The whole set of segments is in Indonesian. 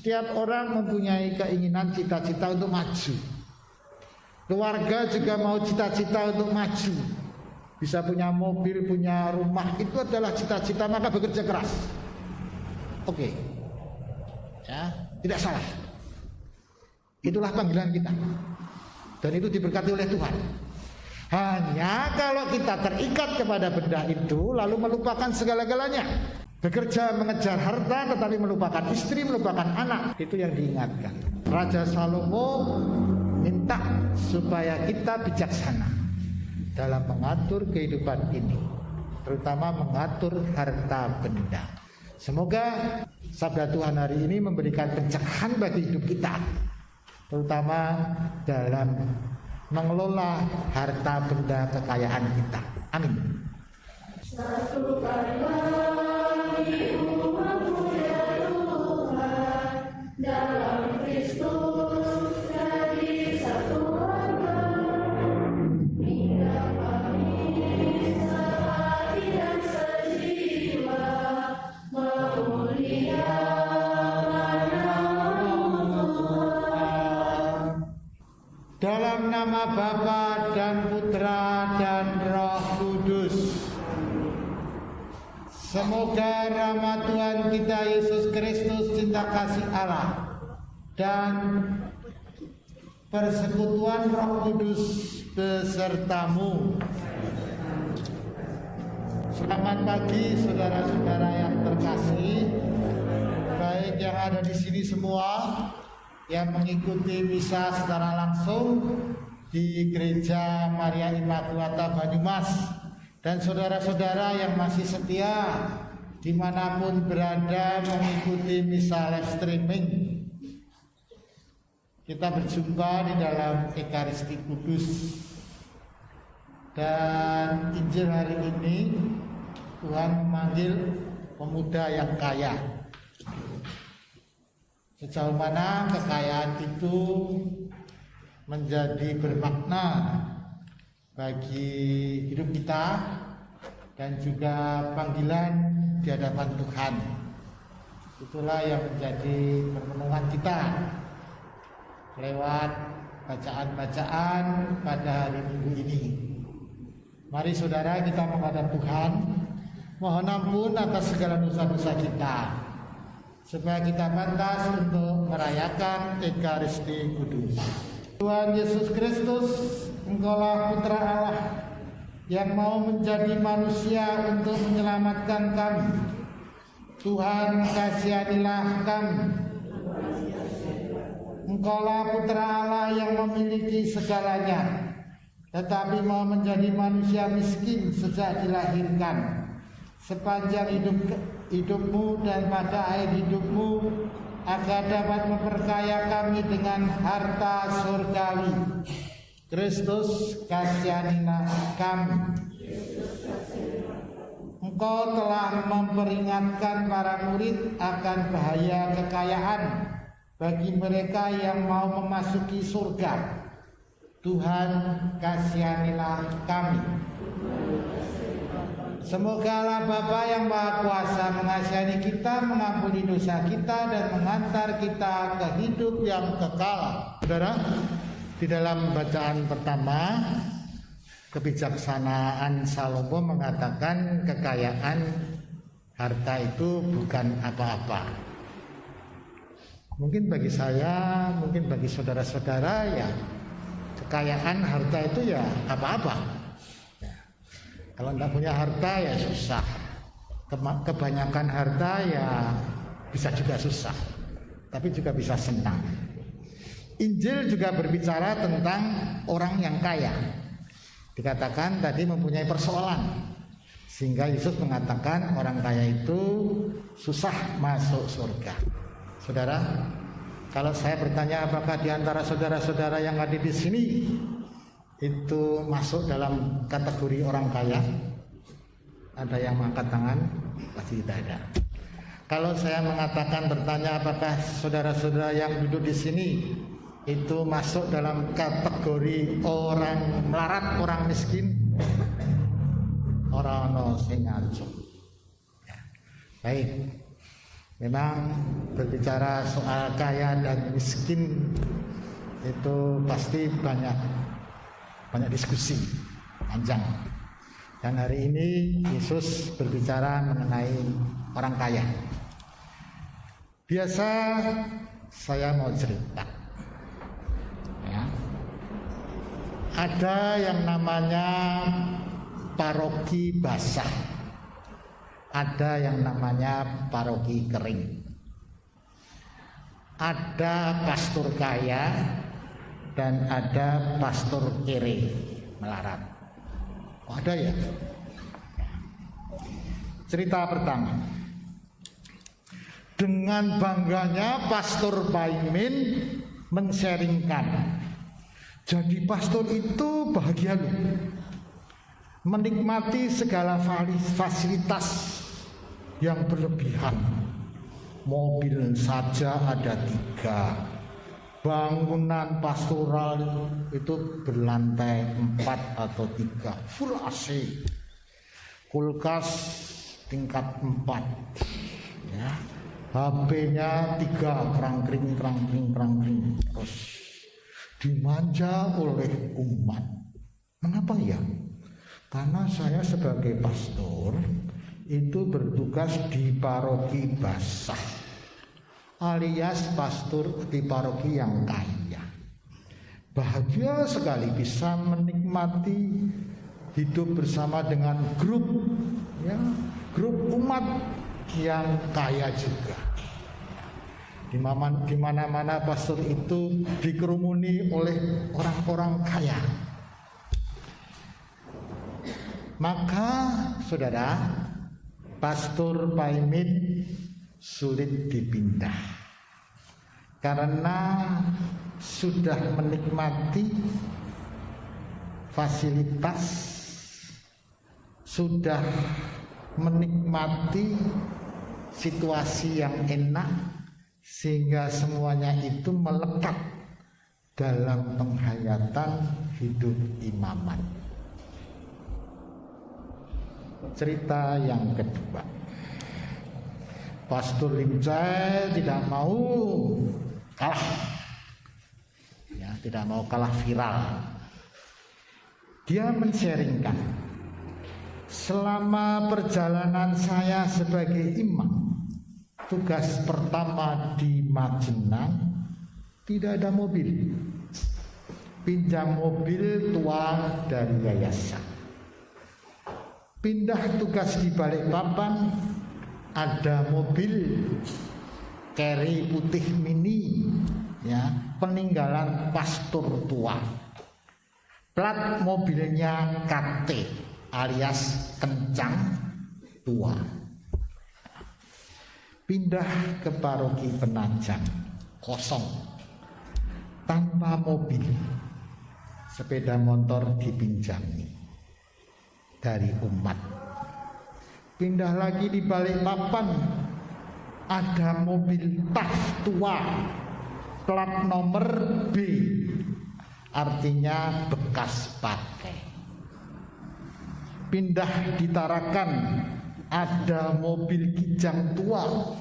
Setiap orang mempunyai keinginan, cita-cita untuk maju. Keluarga juga mau cita-cita untuk maju. Bisa punya mobil, punya rumah, itu adalah cita-cita, maka bekerja keras. Oke. Ya, tidak salah. Itulah panggilan kita. Dan itu diberkati oleh Tuhan. Hanya kalau kita terikat kepada benda itu, lalu melupakan segala-galanya. Bekerja mengejar harta tetapi melupakan istri, melupakan anak, itu yang diingatkan. Raja Salomo minta supaya kita bijaksana dalam mengatur kehidupan ini, terutama mengatur harta benda. Semoga sabda Tuhan hari ini memberikan pencerahan bagi hidup kita, terutama dalam mengelola harta benda kekayaan kita. Amin. Satu kali umat mulia Tuhan dalam Kristus jadi satu warga, hingga kami sehati dan sejiwa memuliakan nama Tuhan. Dalam nama Bapa dan Putra dan Roh Kudus. Semoga rahmat Tuhan kita Yesus Kristus, cinta kasih Allah, dan persekutuan Roh Kudus besertamu. Selamat pagi saudara-saudara yang terkasih, baik yang ada di sini semua, yang mengikuti misa secara langsung di Gereja Maria Immaculata Banyumas, dan saudara-saudara yang masih setia dimanapun berada mengikuti misa live streaming. Kita berjumpa di dalam Ekaristi Kudus, dan Injil hari ini Tuhan memanggil pemuda yang kaya. Sejauh mana kekayaan itu menjadi bermakna bagi hidup kita dan juga panggilan di hadapan Tuhan. Itulah yang menjadi permenungan kita lewat bacaan-bacaan pada hari Minggu ini. Mari saudara kita menghadap Tuhan, mohon ampun atas segala dosa-dosa kita, supaya kita pantas untuk merayakan Ekaristi Kudus. Tuhan Yesus Kristus, Engkaulah Putra Allah yang mau menjadi manusia untuk menyelamatkan kami. Tuhan, kasihanilah kami. Engkaulah Putra Allah yang memiliki segalanya, tetapi mau menjadi manusia miskin sejak dilahirkan. Sepanjang hidupmu dan pada akhir hidupmu, agar dapat memperkaya kami dengan harta surgawi. Kristus, kasihanilah kami. Engkau telah memperingatkan para murid akan bahaya kekayaan bagi mereka yang mau memasuki surga. Tuhan, kasihanilah kami. Semoga Allah Bapa yang Maha Kuasa mengasihani kita, mengampuni dosa kita, dan mengantar kita ke hidup yang kekal. Saudara, di dalam bacaan pertama, kebijaksanaan Salomo mengatakan kekayaan harta itu bukan apa-apa. Mungkin bagi saya, mungkin bagi saudara-saudara, ya kekayaan harta itu ya apa-apa. Kalau tidak punya harta ya susah. Kebanyakan harta ya bisa juga susah, tapi juga bisa senang. Injil juga berbicara tentang orang yang kaya. Dikatakan tadi mempunyai persoalan, sehingga Yesus mengatakan orang kaya itu susah masuk surga. Saudara, kalau saya bertanya apakah di antara saudara-saudara yang ada di sini itu masuk dalam kategori orang kaya? Ada yang mengangkat tangan? Pasti tidak ada. Kalau saya mengatakan bertanya apakah saudara-saudara yang duduk di sini itu masuk dalam kategori orang melarat, orang miskin, orang no sing ngaco. Ya. Baik. Memang berbicara soal kaya dan miskin itu pasti banyak diskusi panjang. Dan hari ini Yesus berbicara mengenai orang kaya. Biasa saya mau cerita, ya. Ada yang namanya paroki basah, ada yang namanya paroki kering. Ada pastor kaya dan ada pastor kere melarat. Oh, ada ya? Cerita pertama. Dengan bangganya pastor Paimin men-sharingkan. Jadi pastor itu bahagia loh. Menikmati segala fasilitas yang berlebihan. Mobil saja ada 3. Bangunan pastoral itu berlantai 4 atau 3, full AC. Kulkas tingkat 4. Ya. HP-nya 3, kerangkring. Terus dimanja oleh umat. Mengapa ya? Karena saya sebagai pastor itu bertugas di paroki basah, alias pastor di paroki yang kaya. Bahagia sekali bisa menikmati hidup bersama dengan grup umat yang kaya juga. Di mana-mana pastor itu dikerumuni oleh orang-orang kaya. Maka saudara, pastor Paimin sulit dipindah karena sudah menikmati fasilitas, sudah menikmati situasi yang enak, sehingga semuanya itu melekat dalam penghayatan hidup imaman. Cerita yang kedua, Pastor Limjai tidak mau kalah, ya, tidak mau kalah viral. Dia men-sharingkan, selama perjalanan saya sebagai imam, tugas pertama di Majenang tidak ada mobil, pinjam mobil tua dari yayasan. Pindah tugas di Balikpapan, ada mobil carry putih mini, ya, peninggalan pastor tua. Plat mobilnya KT alias kencang tua. Pindah ke paroki Penajam, kosong, tanpa mobil, sepeda motor dipinjami dari umat. Pindah lagi di Balikpapan, ada mobil TAF tua, plat nomor B, artinya bekas pakai. Pindah di Tarakan, ada mobil Kijang tua,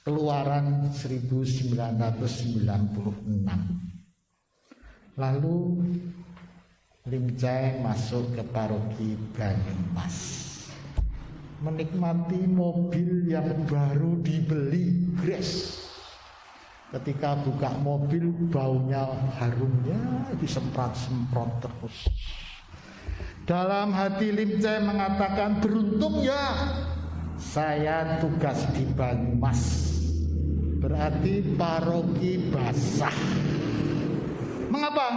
keluaran 1996. Lalu Limjai masuk ke paroki Banyumas, menikmati mobil yang baru dibeli Grace. Ketika buka mobil, baunya harumnya disemprot-semprot terus. Dalam hati Limjai mengatakan, beruntung ya saya tugas di Banyumas, berarti paroki basah. Mengapa?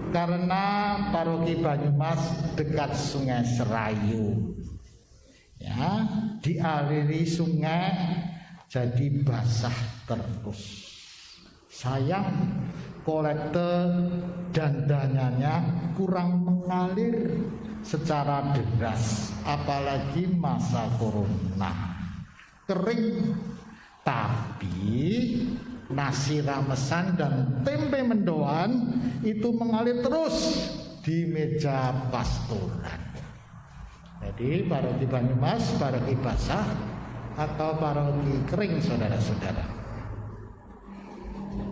Karena paroki Banyumas dekat Sungai Serayu, ya, dialiri sungai, jadi basah terus. Sayang, kolekte dan dananya kurang mengalir secara deras, apalagi masa corona. Kering, tapi nasi ramesan dan tempe mendoan itu mengalir terus di meja pastoran. Jadi paroki Banyumas, paroki basah, atau paroki kering, saudara-saudara.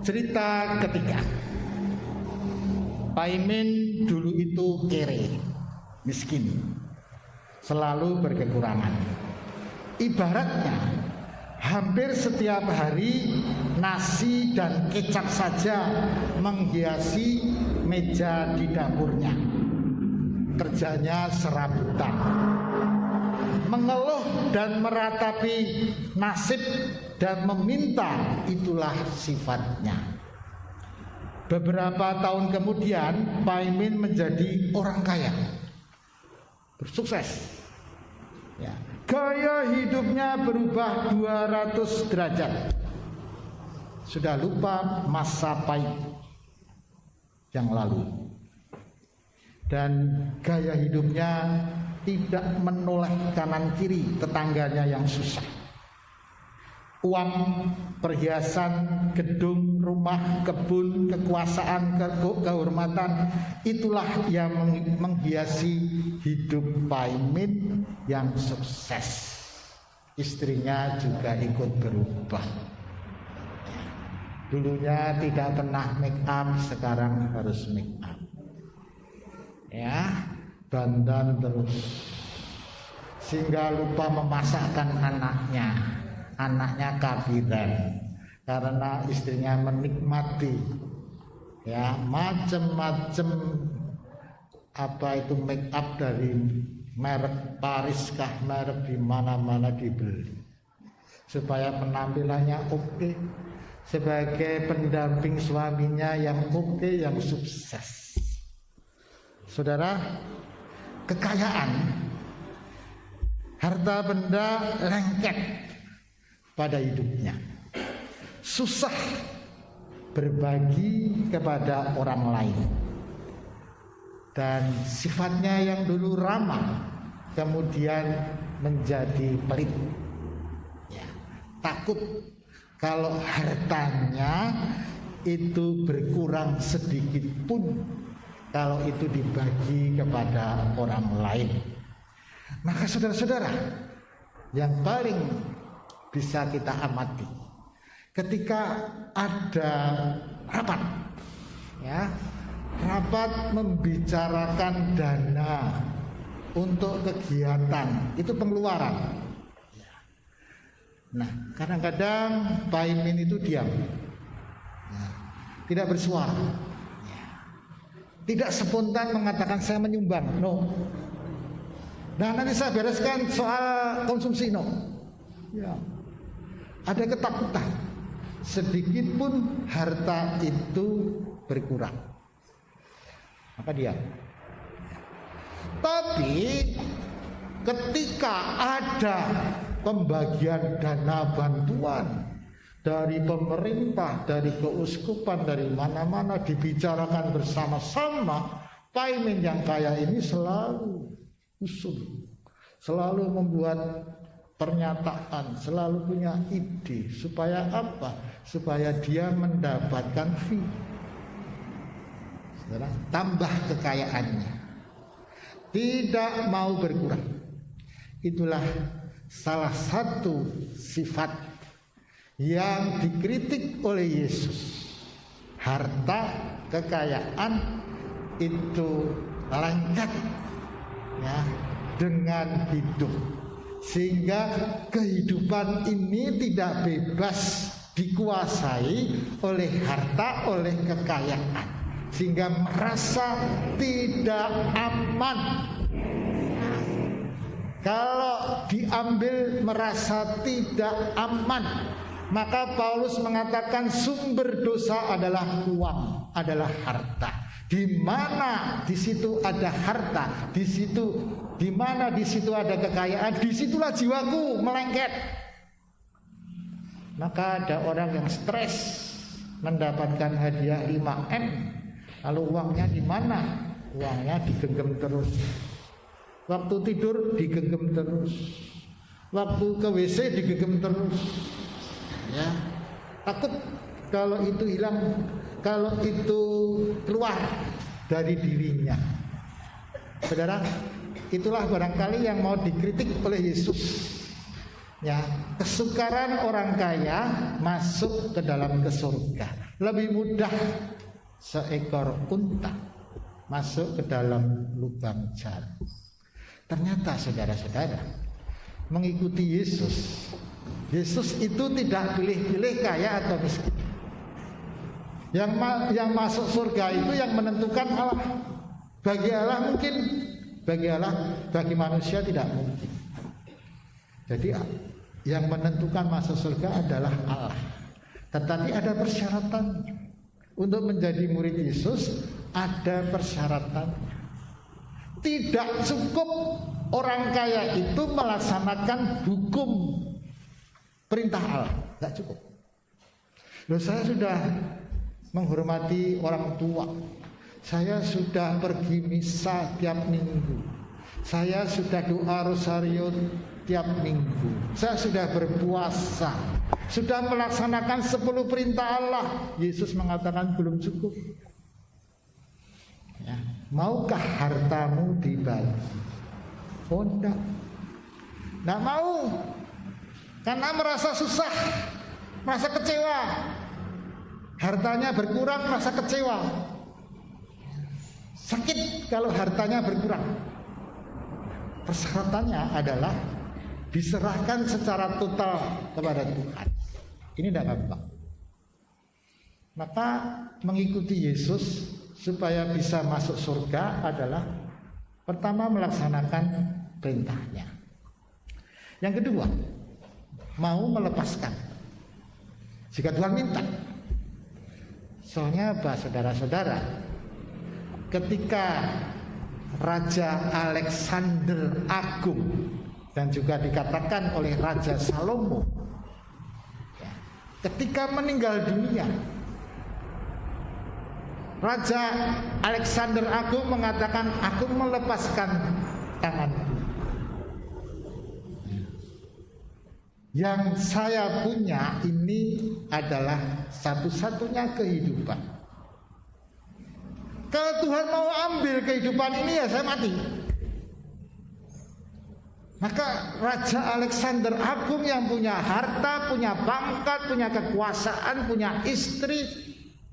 Cerita ketiga. Paimin dulu itu kere, miskin, selalu berkekurangan. Ibaratnya hampir setiap hari nasi dan kecap saja menghiasi meja di dapurnya. Kerjanya serabutan, mengeluh dan meratapi nasib dan meminta, itulah sifatnya. Beberapa tahun kemudian Paimin menjadi orang kaya, bersukses ya. Gaya hidupnya berubah 200 derajat. Sudah lupa masa pahit yang lalu. Dan gaya hidupnya tidak menoleh kanan kiri tetangganya yang susah. Uang, perhiasan, gedung, rumah, kebun, kekuasaan, kehormatan, itulah yang menghiasi hidup Paimin yang sukses. Istrinya juga ikut berubah. Dulunya tidak pernah make up, sekarang harus make up. Ya, dandan terus. Sehingga lupa memasakkan anaknya. Anaknya kabiran karena istrinya menikmati ya macam-macam apa itu make up dari merek Paris kah, merek di mana-mana dibeli supaya penampilannya oke, sebagai pendamping suaminya yang oke, yang sukses. Saudara, kekayaan, harta benda lengket pada hidupnya, susah berbagi kepada orang lain, dan sifatnya yang dulu ramah kemudian menjadi pelit ya, takut kalau hartanya itu berkurang sedikit pun kalau itu dibagi kepada orang lain. Maka saudara-saudara, yang paling bisa kita amati ketika ada rapat ya, rapat membicarakan dana untuk kegiatan, itu pengeluaran. Nah, kadang-kadang Paimin itu diam ya, tidak bersuara ya, tidak spontan mengatakan saya menyumbang, no. Nah, nanti saya bereskan soal konsumsi, no ya. Ada ketakutan sedikit pun harta itu berkurang, maka dia. Tapi ketika ada pembagian dana bantuan dari pemerintah, dari keuskupan, dari mana-mana dibicarakan bersama-sama, Paimin yang kaya ini selalu usul, selalu membuat pernyataan, selalu punya ide. Supaya apa? Supaya dia mendapatkan fee. Saudara, tambah kekayaannya, tidak mau berkurang. Itulah salah satu sifat yang dikritik oleh Yesus. Harta, kekayaan itu lengket ya dengan hidup, sehingga kehidupan ini tidak bebas dikuasai oleh harta, oleh kekayaan, sehingga merasa tidak aman. Kalau diambil merasa tidak aman, maka Paulus mengatakan sumber dosa adalah uang, adalah harta. Di mana di situ ada harta, di mana di situ ada kekayaan, disitulah jiwaku melengket. Maka ada orang yang stres mendapatkan hadiah 5M, lalu uangnya di mana? Uangnya digenggam terus. Waktu tidur digenggam terus, waktu ke WC digenggam terus. Ya, takut kalau itu hilang, kalau itu keluar dari dirinya. Saudara, itulah barangkali yang mau dikritik oleh Yesus. Ya, kesukaran orang kaya masuk ke dalam ke surga. Lebih mudah seekor unta masuk ke dalam lubang jarum. Ternyata saudara-saudara, mengikuti Yesus, Yesus itu tidak pilih-pilih kaya atau miskin. Yang masuk surga itu yang menentukan Allah. Bagi Allah mungkin, bagi manusia tidak mungkin. Jadi yang menentukan masuk surga adalah Allah. Tetapi ada persyaratan. Untuk menjadi murid Yesus ada persyaratan. Tidak cukup orang kaya itu melaksanakan hukum perintah Allah. Tidak cukup. Loh, saya sudah menghormati orang tua. Saya sudah pergi misa tiap minggu. Saya sudah doa rosario tiap minggu. Saya sudah berpuasa. Sudah melaksanakan 10 perintah Allah. Yesus mengatakan belum cukup. Ya. Maukah hartamu dibagi? Oh enggak. Enggak mau. Karena merasa susah, merasa kecewa. Hartanya berkurang, merasa kecewa. Sakit kalau hartanya berkurang. Persyaratannya adalah diserahkan secara total kepada Tuhan. Ini tidak gampang. Maka mengikuti Yesus supaya bisa masuk surga adalah pertama melaksanakan perintahnya. Yang kedua, mau melepaskan jika Tuhan minta. Soalnya apa, saudara-saudara? Ketika Raja Alexander Agung dan juga dikatakan oleh Raja Salomo, ya, ketika meninggal dunia, Raja Alexander Agung mengatakan, aku melepaskan tanganku. Yang saya punya ini adalah satu-satunya kehidupan. Kalau Tuhan mau ambil kehidupan ini, ya saya mati. Maka Raja Alexander Agung yang punya harta, punya pangkat, punya kekuasaan, punya istri,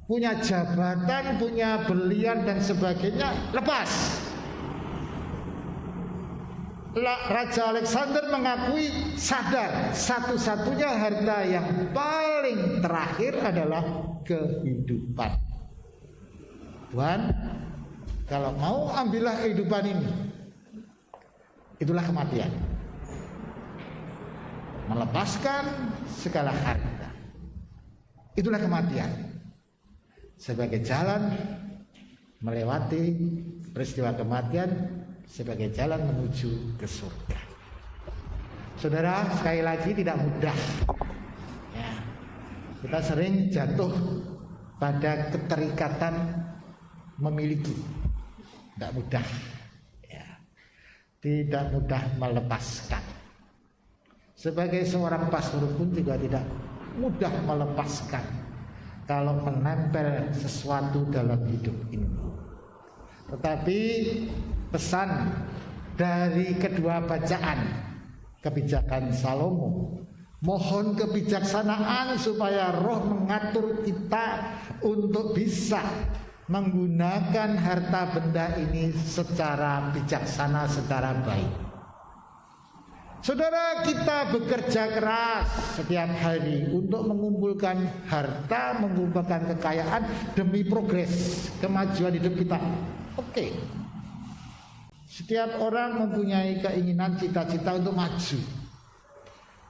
punya jabatan, punya belian dan sebagainya, lepas. Raja Alexander mengakui, sadar satu-satunya harta yang paling terakhir adalah kehidupan. Tuhan, kalau mau ambillah kehidupan ini, itulah kematian. Melepaskan segala harta, itulah kematian. Sebagai jalan melewati peristiwa kematian, sebagai jalan menuju ke surga. Saudara, sekali lagi tidak mudah. Ya, kita sering jatuh pada keterikatan memiliki, tidak mudah, ya, tidak mudah melepaskan. Sebagai seorang pastor pun juga tidak mudah melepaskan kalau menempel sesuatu dalam hidup ini. Tetapi pesan dari kedua bacaan kebijakan Salomo, mohon kebijaksanaan supaya Roh mengatur kita untuk bisa menggunakan harta benda ini secara bijaksana, secara baik. Saudara, kita bekerja keras setiap hari untuk mengumpulkan harta, mengumpulkan kekayaan demi progres, kemajuan hidup kita. Oke. Setiap orang mempunyai keinginan, cita-cita untuk maju.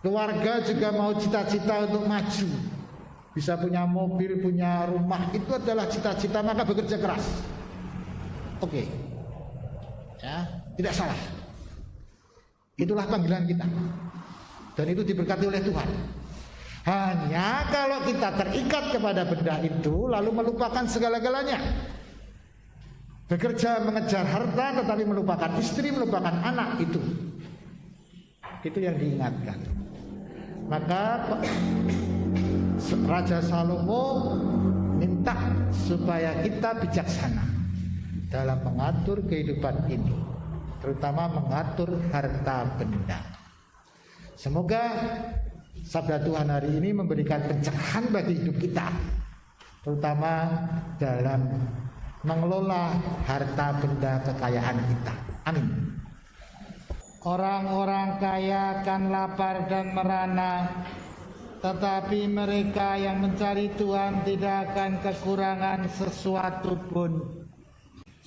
Keluarga juga mau cita-cita untuk maju. Bisa punya mobil, punya rumah, itu adalah cita-cita, maka bekerja keras. Oke. Ya, tidak salah. Itulah panggilan kita. Dan itu diberkati oleh Tuhan. Hanya kalau kita terikat kepada benda itu lalu melupakan segala-galanya. Bekerja mengejar harta tetapi melupakan istri, melupakan anak, itu yang diingatkan. Maka Raja Salomo minta supaya kita bijaksana dalam mengatur kehidupan ini, terutama mengatur harta benda, Semoga sabda Tuhan hari ini memberikan pencerahan bagi hidup kita, terutama dalam mengelola harta benda kekayaan kita. Amin. Orang-orang kaya akan lapar dan merana, tetapi mereka yang mencari Tuhan tidak akan kekurangan sesuatu pun.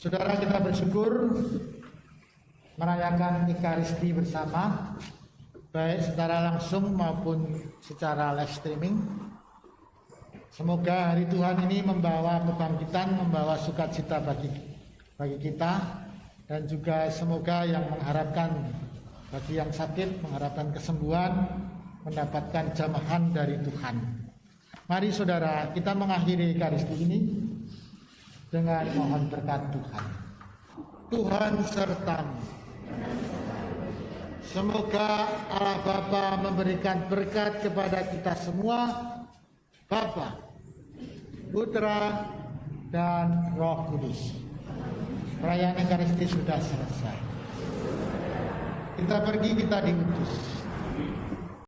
Saudara, kita bersyukur merayakan Ekaristi bersama, baik secara langsung maupun secara live streaming. Semoga hari Tuhan ini membawa kebangkitan, membawa sukacita bagi kita, dan juga semoga yang mengharapkan, bagi yang sakit mengharapkan kesembuhan, mendapatkan jamahan dari Tuhan. Mari saudara, kita mengakhiri Ekaristi ini dengan mohon berkat Tuhan. Tuhan sertamu. Semoga Allah Bapa memberikan berkat kepada kita semua, Bapa, Putra, dan Roh Kudus. Perayaan Ekaristi sudah selesai. Kita pergi, kita diutus.